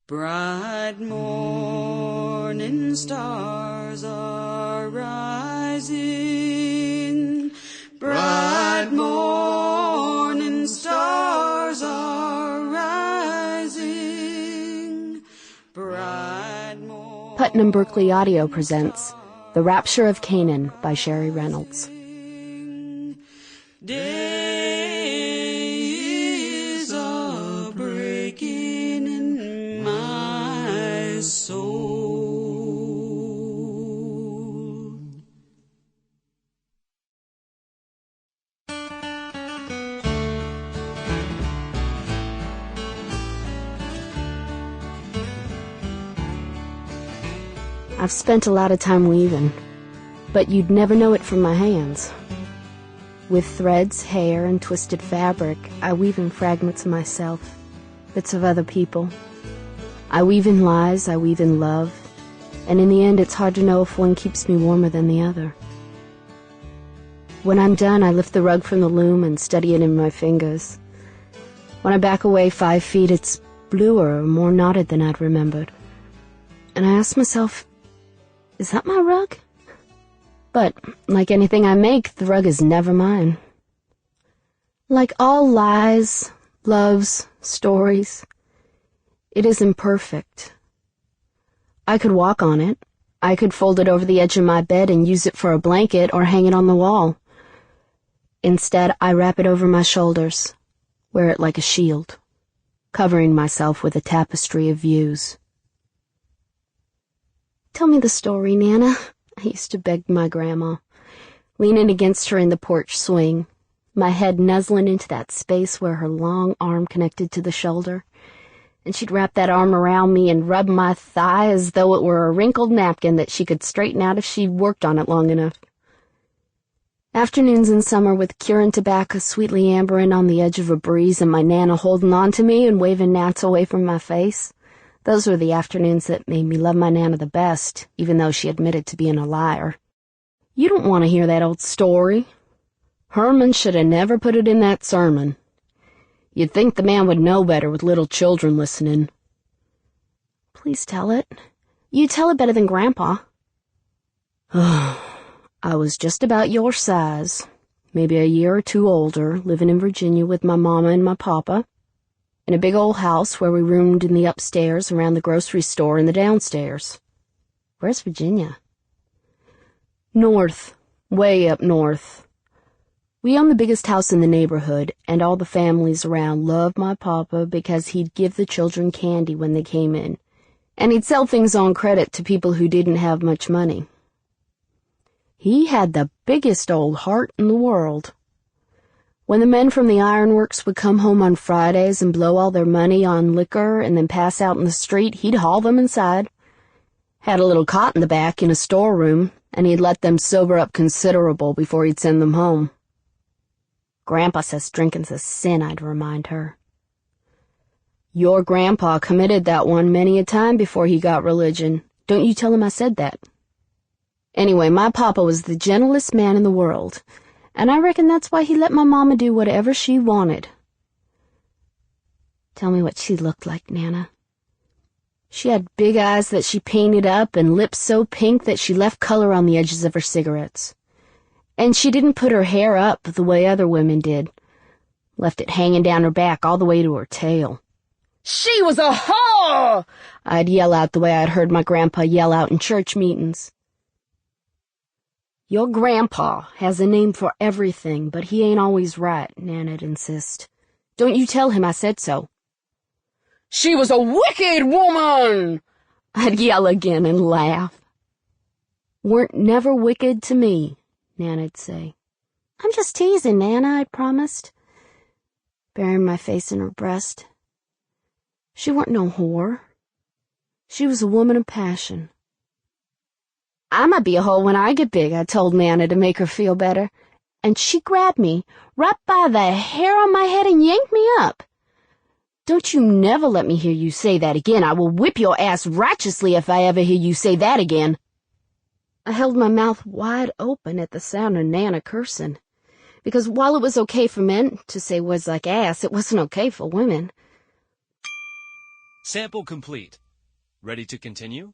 Bright morning stars are rising. Bright morning stars are rising. Bright morning. Putnam Berkeley Audio presents The Rapture of Canaan by Sheri Reynolds. Day is a breaking in my soul. I've spent a lot of time weaving, but you'd never know it from my hands. With threads, hair, and twisted fabric, I weave in fragments of myself, bits of other people. I weave in lies, I weave in love, and in the end it's hard to know if one keeps me warmer than the other. When I'm done, I lift the rug from the loom and study it in my fingers. When I back away 5 feet, it's bluer or more knotted than I'd remembered. And I ask myself, is that my rug? But, like anything I make, the rug is never mine. Like all lies, loves, stories, it is imperfect. I could walk on it. I could fold it over the edge of my bed and use it for a blanket or hang it on the wall. Instead, I wrap it over my shoulders, wear it like a shield, covering myself with a tapestry of views. Tell me the story, Nana, I used to beg my grandma, leaning against her in the porch swing, my head nuzzling into that space where her long arm connected to the shoulder, and she'd wrap that arm around me and rub my thigh as though it were a wrinkled napkin that she could straighten out if she worked on it long enough. Afternoons in summer with curing tobacco sweetly ambering on the edge of a breeze and my Nana holding on to me and waving gnats away from my face. Those were the afternoons that made me love my Nana the best, even though she admitted to being a liar. You don't want to hear that old story. Herman should have never put it in that sermon. You'd think the man would know better with little children listening. Please tell it. You tell it better than Grandpa. I was just about your size, maybe a year or two older, living in Virginia with my mama and my papa, in a big old house where we roomed in the upstairs around the grocery store in the downstairs. Where's Virginia? North, way up north. We owned the biggest house in the neighborhood, and all the families around loved my papa because he'd give the children candy when they came in, and he'd sell things on credit to people who didn't have much money. He had the biggest old heart in the world. When the men from the ironworks would come home on Fridays and blow all their money on liquor and then pass out in the street, he'd haul them inside. Had a little cot in the back in a storeroom, and he'd let them sober up considerable before he'd send them home. Grandpa says drinking's a sin, I'd remind her. Your grandpa committed that one many a time before he got religion. Don't you tell him I said that. Anyway, my papa was the gentlest man in the world, and I reckon that's why he let my mama do whatever she wanted. Tell me what she looked like, Nana. She had big eyes that she painted up and lips so pink that she left color on the edges of her cigarettes. And she didn't put her hair up the way other women did. Left it hanging down her back all the way to her tail. She was a whore! I'd yell out the way I'd heard my grandpa yell out in church meetings. Your grandpa has a name for everything, but he ain't always right, Nana'd insist. Don't you tell him I said so. She was a wicked woman! I'd yell again and laugh. Weren't never wicked to me, Nana'd say. I'm just teasing, Nana, I promised, burying my face in her breast. She weren't no whore. She was a woman of passion. I might be a hoe when I get big, I told Nana to make her feel better, and she grabbed me right by the hair on my head and yanked me up. Don't you never let me hear you say that again. I will whip your ass righteously if I ever hear you say that again. I held my mouth wide open at the sound of Nana cursing, because while it was okay for men to say words like ass, it wasn't okay for women. Sample complete. Ready to continue?